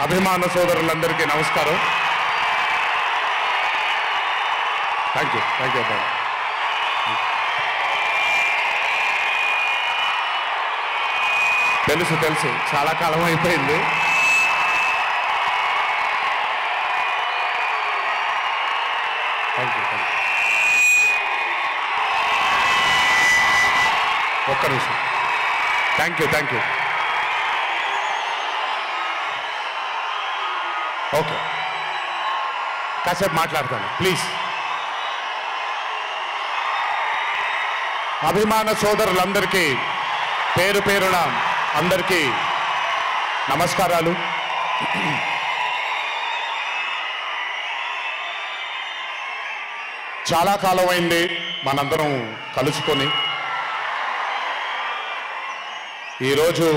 అభిమాన సోదరులందరికీ నమస్కారం. థ్యాంక్ యూ అబ్బాయి. తెలుసు చాలా కాలం అయిపోయింది. Thank you. ఒక్క నిమిషం. Thank you. ఓకే, కాసేపు మాట్లాడతాను ప్లీజ్. అభిమాన సోదరులందరికీ పేరు పేరున అందరికీ నమస్కారాలు. చాలా కాలం అయింది మనందరం కలుసుకొని. ఈరోజు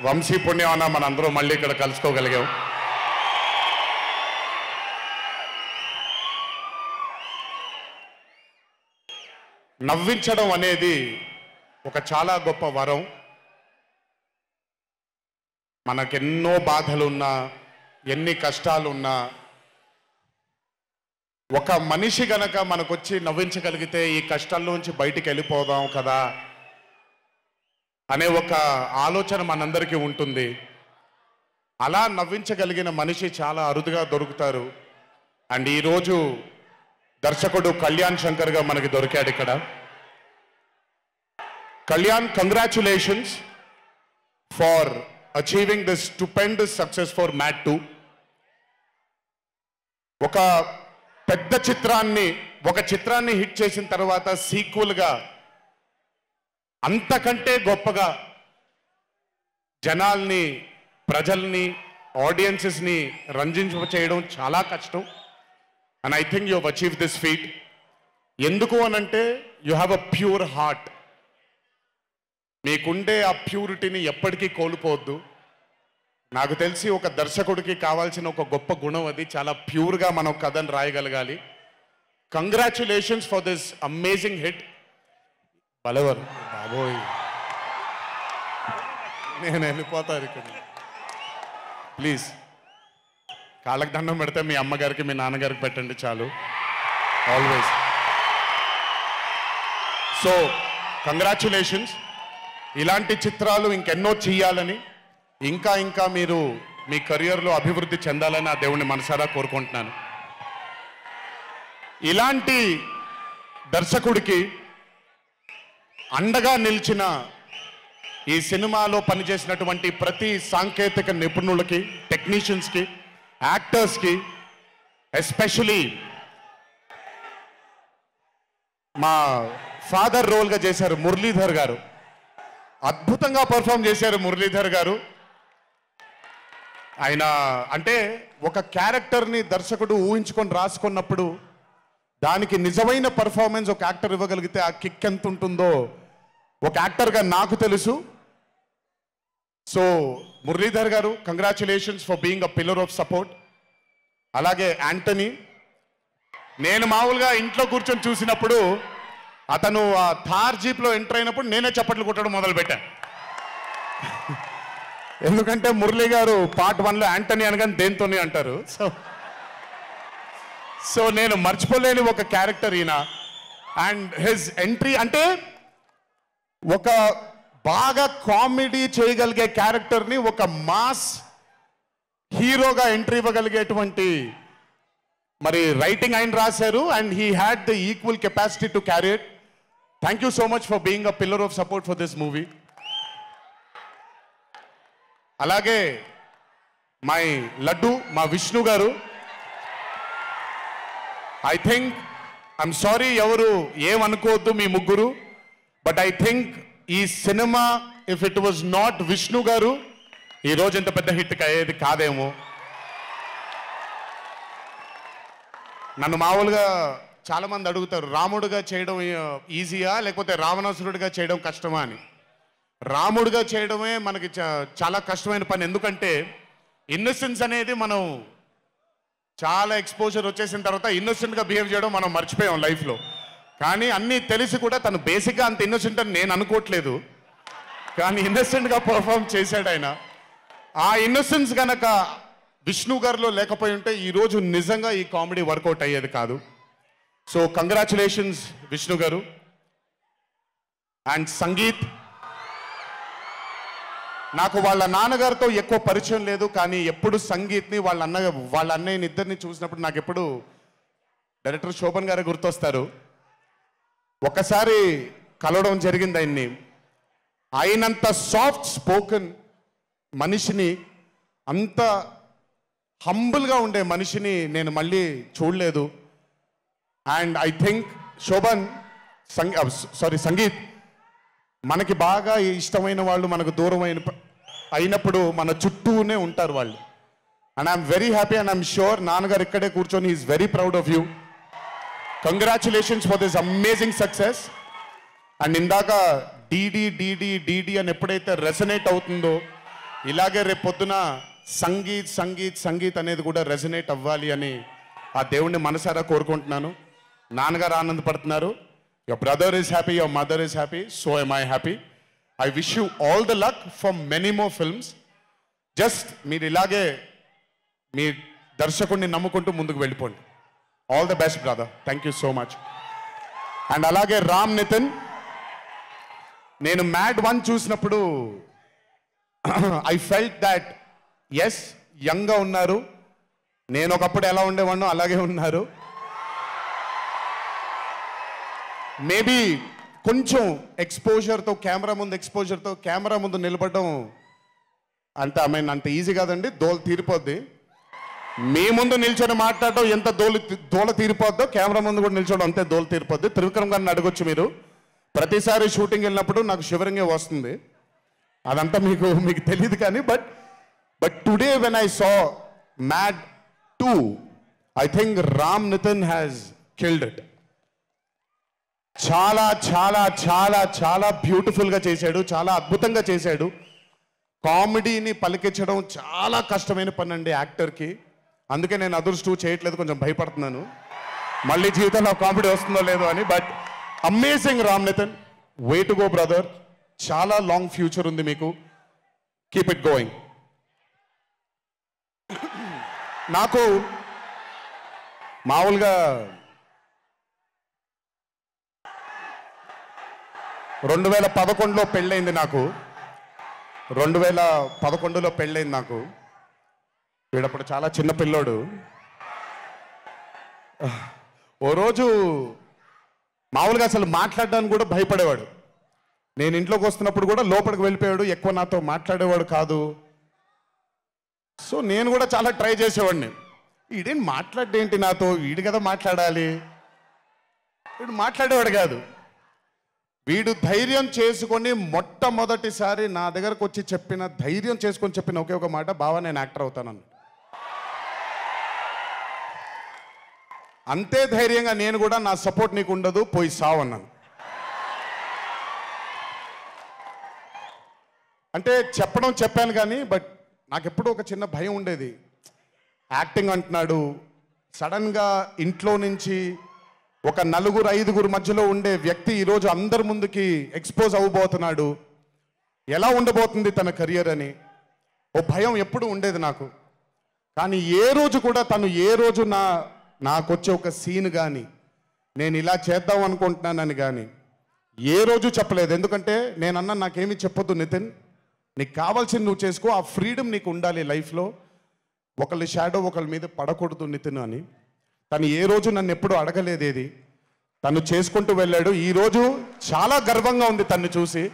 వంశీ పుణ్యాన మనందరం మళ్ళీ ఇక్కడ కలుసుకోగలిగాం. నవ్వించడం అనేది ఒక చాలా గొప్ప వరం. మనకెన్నో బాధలున్నా, ఎన్ని కష్టాలున్నా, ఒక మనిషి గనక మనకొచ్చి నవ్వించగలిగితే ఈ కష్టాల్లోంచి బయటికి వెళ్ళిపోదాం కదా అనే ఒక ఆలోచన మనందరికీ ఉంటుంది. అలా నవ్వించగలిగిన మనిషి చాలా అరుదుగా దొరుకుతారు. అండ్ ఈరోజు దర్శకుడు కళ్యాణ్ శంకర్గా మనకి దొరికాడు ఇక్కడ. Kalyan, congratulations for achieving this stupendous success for MAD 2. ఒక పెద్ద చిత్రాన్ని హిట్ చేసిన తర్వాత సీక్వెల్గా అంతకంటే గొప్పగా జనాల్ని, ప్రజల్ని, ఆడియన్సెస్ని రంజింపచేయడం చాలా కష్టం. And I think you have achieved this feat. ఎందుకు అనంటే you have a pure heart. మీకుండే ఆ ప్యూరిటీని ఎప్పటికీ కోల్పోవద్దు. నాకు తెలిసి ఒక దర్శకుడికి కావాల్సిన ఒక గొప్ప గుణం అది. చాలా ప్యూర్గా మనం కథను రాయగలగాలి. Congratulations for this amazing hit. బలవర్ బాబోయ్, నేను వెళ్ళిపోతాను ఇక్కడ. ప్లీజ్ కాళ్ళకి దండం పెడితే మీ అమ్మగారికి, మీ నాన్నగారికి పెట్టండి చాలు. ఆల్వేస్. So congratulations. ఇలాంటి చిత్రాలు ఇంకెన్నో చెయ్యాలని, ఇంకా మీరు మీ కెరియర్లో అభివృద్ధి చెందాలని ఆ దేవుణ్ణి మనసారా కోరుకుంటున్నాను. ఇలాంటి దర్శకుడికి అండగా నిలిచిన ఈ సినిమాలో పనిచేసినటువంటి ప్రతి సాంకేతిక నిపుణులకి, టెక్నీషియన్స్కి, యాక్టర్స్కి, ఎస్పెషలీ మా ఫాదర్ రోల్గా చేశారు మురళీధర్ గారు. అద్భుతంగా పర్ఫామ్ చేశారు మురళీధర్ గారు. ఆయన అంటే ఒక క్యారెక్టర్ని దర్శకుడు ఊహించుకొని రాసుకున్నప్పుడు దానికి నిజమైన పర్ఫార్మెన్స్ ఒక యాక్టర్ ఇవ్వగలిగితే ఆ కిక్ ఎంత ఉంటుందో ఒక యాక్టర్గా నాకు తెలుసు. సో మురళీధర్ గారు, congratulations for being a pillar of support. అలాగే యాంటనీ, నేను మామూలుగా ఇంట్లో కూర్చొని చూసినప్పుడు అతను ఆ థార్ జీప్లో ఎంటర్ అయినప్పుడు నేనే చప్పట్లు కొట్టడం మొదలుపెట్టాను. ఎందుకంటే మురళీ గారు పార్ట్ 1లో యాంటనీ అనగానే దేంతోనే అంటారు. సో నేను మర్చిపోలేని ఒక క్యారెక్టర్ ఈయన. అండ్ హిజ్ ఎంట్రీ అంటే ఒక బాగా కామెడీ చేయగలిగే క్యారెక్టర్ని ఒక మాస్ హీరోగా ఎంట్రీ ఇవ్వగలిగేటువంటి మరి రైటింగ్ ఆయన రాశారు. And he had the equal capacity to carry it. Thank you so much for being a pillar of support for this movie. అలాగే మై లడ్డు, మా విష్ణు గారు. ఐ థింక్, ఐఎమ్ సారీ ఎవరు ఏమనుకోవద్దు మీ ముగ్గురు, బట్ ఐ థింక్ ఈ cinema if it was not Vishnu గారు ఈ రోజు ఇంత పెద్ద హిట్ అయ్యేది కాదేమో. నన్ను మామూలుగా చాలామంది అడుగుతారు, రాముడుగా చేయడం ఈజీయా లేకపోతే రావణాసురుడిగా చేయడం కష్టమా అని. రాముడుగా చేయడమే మనకి చాలా కష్టమైన పని. ఎందుకంటే ఇన్నోసెన్స్ అనేది మనం చాలా ఎక్స్పోజర్ వచ్చేసిన తర్వాత ఇన్నోసెంట్గా బిహేవ్ చేయడం మనం మర్చిపోయాం లైఫ్లో. కానీ అన్నీ తెలిసి కూడా తను బేసిక్గా అంత ఇన్నోసెంట్ అని నేను అనుకోవట్లేదు, కానీ ఇన్నోసెంట్గా పర్ఫామ్ చేశాడు ఆయన. ఆ ఇన్నోసెన్స్ గనక విష్ణు గారిలో లేకపోయి ఉంటే ఈరోజు నిజంగా ఈ కామెడీ వర్కౌట్ అయ్యేది కాదు. సో కంగ్రాచులేషన్స్ విష్ణు గారు. అండ్ సంగీత్, నాకు వాళ్ళ నాన్నగారితో ఎక్కువ పరిచయం లేదు, కానీ ఎప్పుడు సంగీత్ని వాళ్ళ అన్నయ్యని ఇద్దరిని చూసినప్పుడు నాకు ఎప్పుడు డైరెక్టర్ శోభన్ గారే గుర్తొస్తారు. ఒకసారి కలవడం జరిగింది ఆయన్ని. అయినంత సాఫ్ట్ స్పోకెన్ మనిషిని, అంత హంబుల్గా ఉండే మనిషిని నేను మళ్ళీ చూడలేదు. And I think Shobhan Sangeet, మనకి బాగా ఇష్టమైన వాళ్ళు మనకు దూరం అయినప్పుడు మన చుట్టూనే ఉంటారు వాళ్ళు. And I'm very happy and I'm sure నాన్నగారు ఇక్కడే కూర్చొని is very proud of you. Congratulations for this amazing success. And ఇందాక డీడీ డీడీ డీడీ అని ఎప్పుడైతే రెసనేట్ అవుతుందో, ఇలాగే రేపు పొద్దున సంగీత్ సంగీత్ సంగీత్ అనేది కూడా రెసనేట్ అవ్వాలి అని ఆ దేవుణ్ణి మనసారా కోరుకుంటున్నాను. నాన్నగారు ఆనందపడుతున్నారు. Your brother is happy, your mother is happy, so am I happy. I wish you all the luck for many more films. Just మీరు ఇలాగే మీ దర్శకుడిని నమ్ముకుంటూ ముందుకు వెళ్ళిపోండి. All the best brother. Thank you so much. And అలాగే రామ్ నితిన్, నేను mad 1 చూసినప్పుడు I felt that yes యంగ్గా ఉన్నారు, నేను ఒకప్పుడు ఎలా ఉండేవాడినో అలాగే ఉన్నారు. మేబీ కొంచెం ఎక్స్పోజర్తో, కెమెరా ముందు నిలబడడం అంత ఈజీ కాదండి, దోల తీరిపోద్ది. మీ ముందు నిల్చొని మాట్లాడటం ఎంత దోల తీరిపోద్దో, కెమెరా ముందు కూడా నిల్చోవడం అంతే దోల తీరిపోద్ది. త్రివిక్రమ్ గారిని అడగొచ్చు మీరు. ప్రతిసారి షూటింగ్ వెళ్ళినప్పుడు నాకు షివరింగే వస్తుంది. అదంతా మీకు తెలియదు కానీ but today when I saw MAD 2, I think Ram Nitin has killed it. చాలా చాలా చాలా చాలా బ్యూటిఫుల్గా చేశాడు, చాలా అద్భుతంగా చేశాడు. కామెడీని పలికించడం చాలా కష్టమైన పని అండి యాక్టర్కి. అందుకే నేను అదర్స్ 2 చేయట్లేదు, కొంచెం భయపడుతున్నాను మళ్ళీ జీవితంలో కామెడీ వస్తుందో లేదో అని. But amazing Ram Nitin, way to go brother. చాలా లాంగ్ ఫ్యూచర్ ఉంది మీకు. Keep it going. నాకు మామూలుగా 2011లో పెళ్ళైంది నాకు. 2011లో పెళ్ళైంది నాకు. వీడప్పుడు చాలా చిన్న పిల్లోడు. ఓ రోజు మామూలుగా అసలు మాట్లాడడానికి కూడా భయపడేవాడు. నేను ఇంట్లోకి వస్తున్నప్పుడు కూడా లోపలికి వెళ్ళిపోయాడు, ఎక్కువ నాతో మాట్లాడేవాడు కాదు. సో నేను కూడా చాలా ట్రై చేసేవాడిని. వీడేం మాట్లాడేంటి నాతో, వీడు కదా మాట్లాడాలి. వీడు మాట్లాడేవాడు కాదు. వీడు ధైర్యం చేసుకొని మొట్టమొదటిసారి నా దగ్గరకు వచ్చి ధైర్యం చేసుకొని చెప్పిన ఒకే ఒక మాట, బావా నేను యాక్టర్ అవుతానని. అంతే ధైర్యంగా నేను కూడా, నా సపోర్ట్ నీకు ఉండదు, పోయి సావన్నాను. అంటే చెప్పాను కానీ బట్ నాకు ఎప్పుడూ ఒక చిన్న భయం ఉండేది. యాక్టింగ్ అంటున్నాడు, సడన్గా ఇంట్లో నుంచి ఒక 4-5 మధ్యలో ఉండే వ్యక్తి ఈరోజు అందరి ముందుకి ఎక్స్పోజ్ అవ్వబోతున్నాడు, ఎలా ఉండబోతుంది తన కెరియర్ అని ఓ భయం ఎప్పుడు ఉండేది నాకు. కానీ ఏ రోజు కూడా నాకొచ్చే ఒక సీన్ కానీ, నేను ఇలా చేద్దాం అనుకుంటున్నానని కానీ ఏ రోజు చెప్పలేదు. ఎందుకంటే నేనన్నా నాకేమీ చెప్పొద్దు నితిన్, నీకు కావాల్సింది నువ్వు చేసుకో, ఆ ఫ్రీడమ్ నీకు ఉండాలి లైఫ్లో, ఒకళ్ళ షాడో ఒకళ్ళ మీద పడకూడదు నితిన్ అని. తను ఏ రోజు నన్ను ఎప్పుడు అడగలేదు ఏది, తను చేసుకుంటూ వెళ్ళాడు. ఈరోజు చాలా గర్వంగా ఉంది తను చూసి.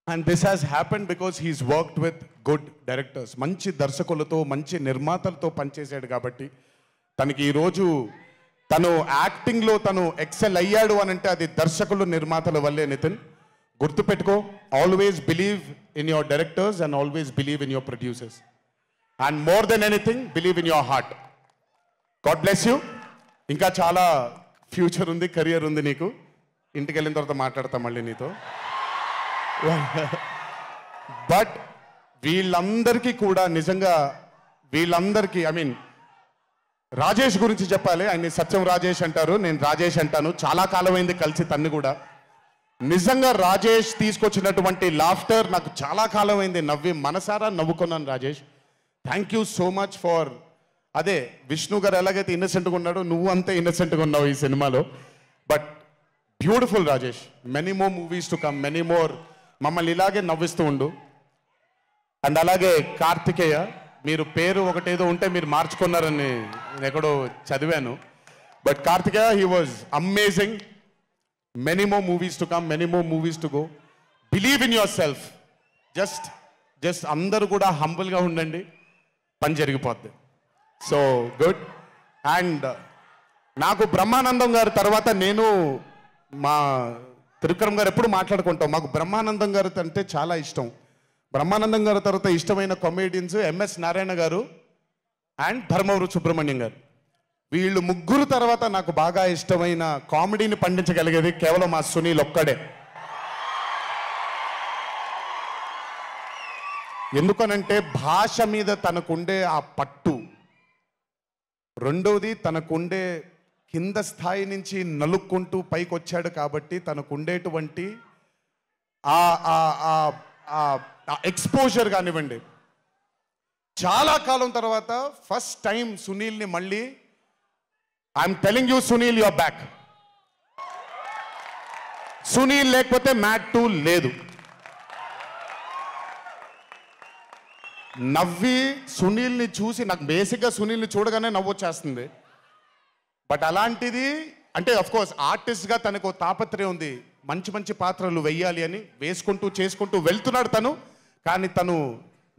And this has happened because he's worked with good directors. మంచి దర్శకులతో, మంచి నిర్మాతలతో పనిచేశాడు కాబట్టి తనకి ఈరోజు తను యాక్టింగ్లో తను ఎక్సెల్ అయ్యాడు అని అంటే అది దర్శకులు, నిర్మాతల వల్లే నితిన్. గుర్తుపెట్టుకో, always believe in your directors and always believe in your producers. And more than anything believe in your heart. God bless you. ఇంకా చాలా ఫ్యూచర్ ఉంది, కెరియర్ ఉంది నీకు. ఇంటికి వెళ్ళిన తర్వాత మాట్లాడతా మళ్ళీ నీతో. బట్ వీళ్ళందరికీ కూడా నిజంగా ఐ మీన్ రాజేష్ గురించి చెప్పాలి. ఆయన సత్యం రాజేష్ అంటారు, నేను రాజేష్ అంటాను. చాలా కాలమైంది కలిసి తన్ని కూడా. నిజంగా రాజేష్ తీసుకొచ్చినటువంటి లాఫ్టర్ నాకు చాలా కాలం అయింది నవ్వి మనసారా నవ్వుకున్నాను Rajesh. Thank you so much for అదే విష్ణు గారు ఎలాగైతే ఇన్నసెంట్గా ఉన్నాడో నువ్వు అంతే ఇన్నసెంట్గా ఉన్నావు ఈ సినిమాలో. But beautiful Rajesh, many more movies to come, many more. మమ్మల్ని ఇలాగే నవ్విస్తూ ఉండు. అండ్ అలాగే కార్తికేయ, మీరు పేరు ఒకటేదో ఉంటే మీరు మార్చుకున్నారని నేను ఎక్కడో చదివాను. But Karthikeya, he was amazing. Many more movies to come, many more movies to go. Believe in yourself. Just అందరూ కూడా హంబుల్గా ఉండండి, పని జరిగిపోద్ది. So good. అండ్ నాకు బ్రహ్మానందం గారి తర్వాత నేను మా త్రివిక్రమ్ గారు ఎప్పుడు మాట్లాడుకుంటాం, మాకు బ్రహ్మానందం గారు అంటే చాలా ఇష్టం. బ్రహ్మానందం గారి తర్వాత ఇష్టమైన కామెడియన్స్ ఎంఎస్ నారాయణ గారు అండ్ ధర్మవరం సుబ్రహ్మణ్యం గారు. వీళ్ళు ముగ్గురు తర్వాత నాకు బాగా ఇష్టమైన కామెడీని పండించగలిగేది కేవలం మా సునీల్ ఒక్కడే. ఎందుకనంటే భాష మీద తనకుండే ఆ పట్టు, రెండోది తనకుండే కింద స్థాయి నుంచి నలుక్కుంటూ పైకి వచ్చాడు కాబట్టి తనకుండేటువంటి ఎక్స్పోజర్ కానివ్వండి. చాలా కాలం తర్వాత ఫస్ట్ టైం సునీల్ని మళ్ళీ I'm telling you Sunil your back. Sunil లేకపోతే మ్యాట్ 2 లేదు. నవ్వి సునీల్ని చూసి నాకు బేసిక్గా సునీల్ని చూడగానే నవ్వొచ్చేస్తుంది. బట్ అలాంటిది అంటే అఫ్కోర్స్ ఆర్టిస్ట్గా తనకు తాపత్రయం ఉంది, మంచి మంచి పాత్రలు వెయ్యాలి అని వేసుకుంటూ చేసుకుంటూ వెళ్తున్నాడు తను. కానీ తను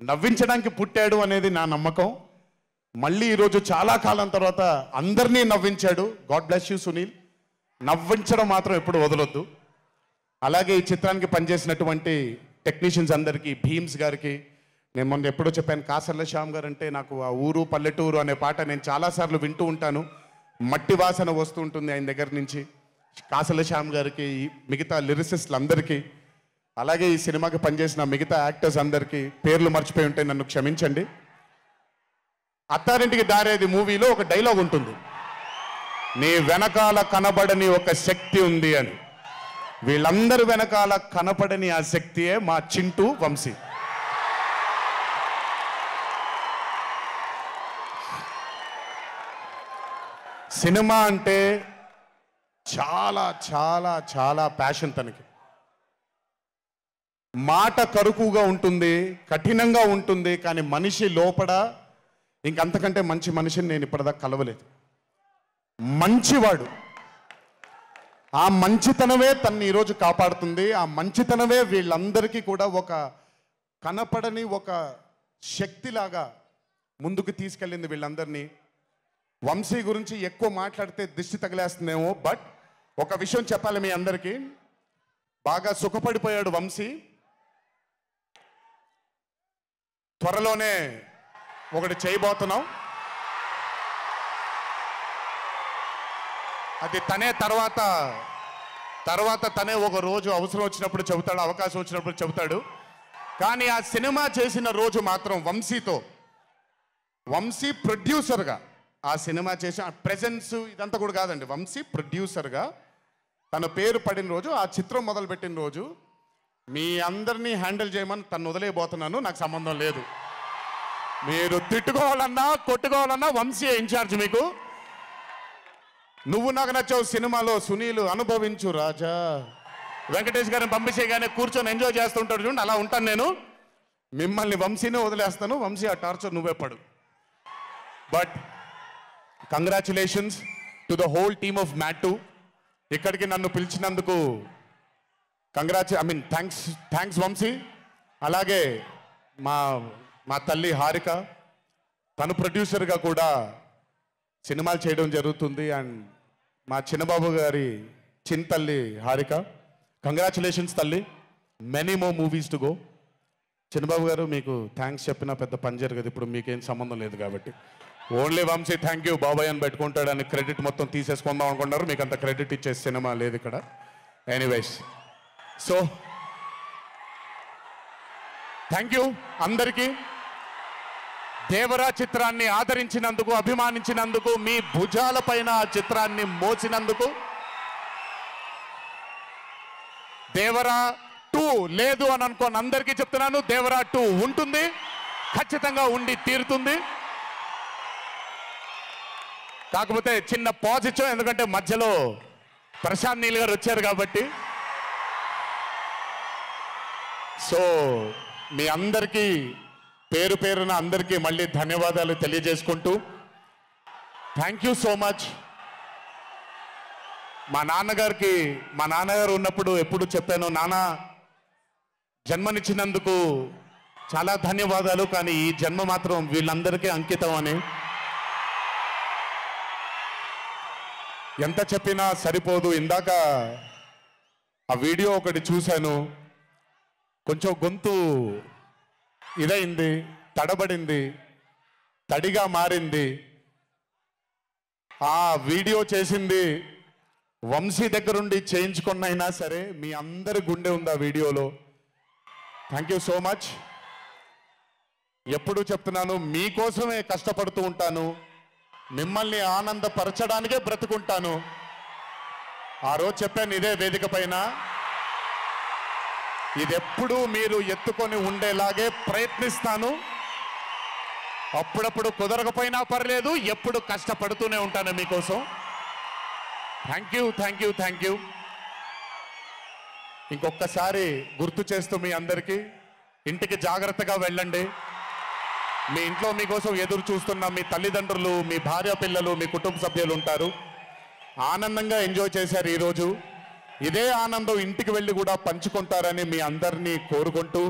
నవ్వించడానికి పుట్టాడు అనేది నా నమ్మకం. మళ్ళీ ఈరోజు చాలా కాలం తర్వాత అందరినీ నవ్వించాడు. God bless you Sunil. నవ్వించడం మాత్రం ఎప్పుడు వదలొద్దు. అలాగే ఈ చిత్రానికి పనిచేసినటువంటి టెక్నీషియన్స్ అందరికీ, భీమ్స్ గారికి, నేను మొన్న ఎప్పుడో చెప్పాను, కాసర్ల శ్యామ్ గారు అంటే నాకు ఆ ఊరు పల్లెటూరు అనే పాట నేను చాలాసార్లు వింటూ ఉంటాను. మట్టి వాసన వస్తూ ఉంటుంది ఆయన దగ్గర నుంచి. కాసర్ల శ్యామ్ గారికి, మిగతా లిరిసిస్టులు అందరికీ, అలాగే ఈ సినిమాకి పనిచేసిన మిగతా యాక్టర్స్ అందరికీ పేర్లు మర్చిపోయి ఉంటే నన్ను క్షమించండి. అత్తారింటికి దారేది మూవీలో ఒక డైలాగ్ ఉంటుంది, నీ వెనకాల కనబడని ఒక శక్తి ఉంది అని. వీళ్ళందరి వెనకాల కనపడని ఆ శక్తియే మా చింటూ వంశీ. సినిమా అంటే చాలా చాలా చాలా ప్యాషన్ తనకి. మాట కరుకుగా ఉంటుంది, కఠినంగా ఉంటుంది, కానీ మనిషి లోపల ఇంకంతకంటే మంచి మనిషిని నేను ఇప్పటిదాకా కలవలేదు. మంచివాడు. ఆ మంచితనమే తన్ని ఈరోజు కాపాడుతుంది. ఆ మంచితనమే వీళ్ళందరికీ కూడా ఒక కనపడని ఒక శక్తిలాగా ముందుకు తీసుకెళ్ళింది వీళ్ళందరినీ. వంశీ గురించి ఎక్కువ మాట్లాడితే దిష్టి తగిలేస్తుందేమో, బట్ ఒక విషయం చెప్పాలి మీ అందరికీ. బాగా సుఖపడిపోయాడు వంశీ. త్వరలోనే ఒకటి చేయబోతున్నాం. అది తనే తర్వాత తనే ఒక రోజు అవసరం వచ్చినప్పుడు చెబుతాడు, అవకాశం వచ్చినప్పుడు చెబుతాడు. కానీ ఆ సినిమా చేసిన రోజు మాత్రం వంశీతో, వంశీ ప్రొడ్యూసర్గా ఆ సినిమా చేసిన ప్రెజెన్స్ ఇదంతా కూడా కాదండి, వంశీ ప్రొడ్యూసర్గా తన పేరు పడిన రోజు, ఆ చిత్రం మొదలుపెట్టిన రోజు, మీ అందరినీ హ్యాండిల్ చేయమని తను వదిలేయబోతున్నాను, నాకు సంబంధం లేదు. మీరు తిట్టుకోవాలన్నా కొట్టుకోవాలన్నా వంశీ ఇన్ఛార్జ్ మీకు. నువ్వు నాకు నచ్చావు సినిమాలో సునీల్ అనుభవించు రాజా, వెంకటేష్ గారిని పంపించేగానే కూర్చొని ఎంజాయ్ చేస్తుంటాడు చూడండి, అలా ఉంటాను నేను. మిమ్మల్ని వంశీనే వదిలేస్తాను, వంశీ ఆ టార్చర్ నువ్వే పడు. But congratulations to the whole team of MAD 2. ఇక్కడికి నన్ను పిలిచినందుకు థ్యాంక్స్ వంశీ. అలాగే మా తల్లి హారిక, తను ప్రొడ్యూసర్గా కూడా సినిమాలు చేయడం జరుగుతుంది. అండ్ మా చిన్నబాబు గారి చిన్న తల్లి హారిక, కంగ్రాచులేషన్స్ తల్లి, many more movies to go. Chinnababu garu మీకు థ్యాంక్స్ చెప్పినా పెద్ద పని జరగదు, ఇప్పుడు మీకేం సంబంధం లేదు కాబట్టి. ఓన్లీ వంశీ థ్యాంక్ యూ బాబాయ్ అని పెట్టుకుంటాడని క్రెడిట్ మొత్తం తీసేసుకుందాం అనుకుంటున్నారు. మీకు అంత క్రెడిట్ ఇచ్చే సినిమా లేదు ఇక్కడ. ఎనీవేస్, సో థ్యాంక్ యూ అందరికీ. దేవరా చిత్రాన్ని ఆదరించినందుకు, అభిమానించినందుకు, మీ భుజాలపైన ఆ చిత్రాన్ని మోసినందుకు, దేవరా 2 లేదు అని అనుకోని అందరికీ చెప్తున్నాను, దేవరా 2 ఉంటుంది, ఖచ్చితంగా ఉండి తీరుతుంది. కాకపోతే చిన్న పాజ్ ఇచ్చాం, ఎందుకంటే మధ్యలో ప్రశాంత్ నీల్ గారు వచ్చారు కాబట్టి. సో మీ అందరికీ పేరు పేరున అందరికీ మళ్ళీ ధన్యవాదాలు తెలియజేసుకుంటూ, థ్యాంక్ యూ సో మచ్. మా నాన్నగారు ఉన్నప్పుడు ఎప్పుడు చెప్పాను, నాన్న జన్మనిచ్చినందుకు చాలా ధన్యవాదాలు, కానీ ఈ జన్మ మాత్రం వీళ్ళందరికీ అంకితం అని. ఎంత చెప్పినా సరిపోదు. ఇందాక ఆ వీడియో ఒకటి చూశాను, కొంచెం గొంతు ఇదైంది, తడబడింది, తడిగా మారింది. ఆ వీడియో చేసింది వంశీ దగ్గరుండి చేయించుకున్నైనా సరే మీ అందరి గుండె ఉంది ఆ వీడియోలో. Thank you so much. ఎప్పుడు చెప్తున్నాను, మీకోసమే కష్టపడుతూ ఉంటాను, మిమ్మల్ని ఆనందపరచడానికే బ్రతుకుంటాను. ఆ రోజు చెప్పాను ఇదే వేదిక పైన, ఇదెప్పుడు మీరు ఎత్తుకొని ఉండేలాగే ప్రయత్నిస్తాను. అప్పుడప్పుడు కుదరకపోయినా పర్లేదు, ఎప్పుడు కష్టపడుతూనే ఉంటాను మీకోసం. Thank you, thank you, thank you. ఇంకొకసారి గుర్తు చేస్తూ మీ అందరికీ, ఇంటికి జాగ్రత్తగా వెళ్ళండి. మీ ఇంట్లో మీకోసం ఎదురు చూస్తున్న మీ తల్లిదండ్రులు, మీ భార్య పిల్లలు, మీ కుటుంబ సభ్యులు ఉంటారు. ఆనందంగా ఎంజాయ్ చేశారు ఈరోజు. ఇదే ఆనందం ఇంటికి వెళ్ళి కూడా పంచుకుంటారని మీ అందరినీ కోరుకుంటూ,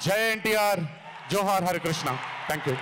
జై ఎన్టీఆర్, జోహార్ హరికృష్ణ. Thank you.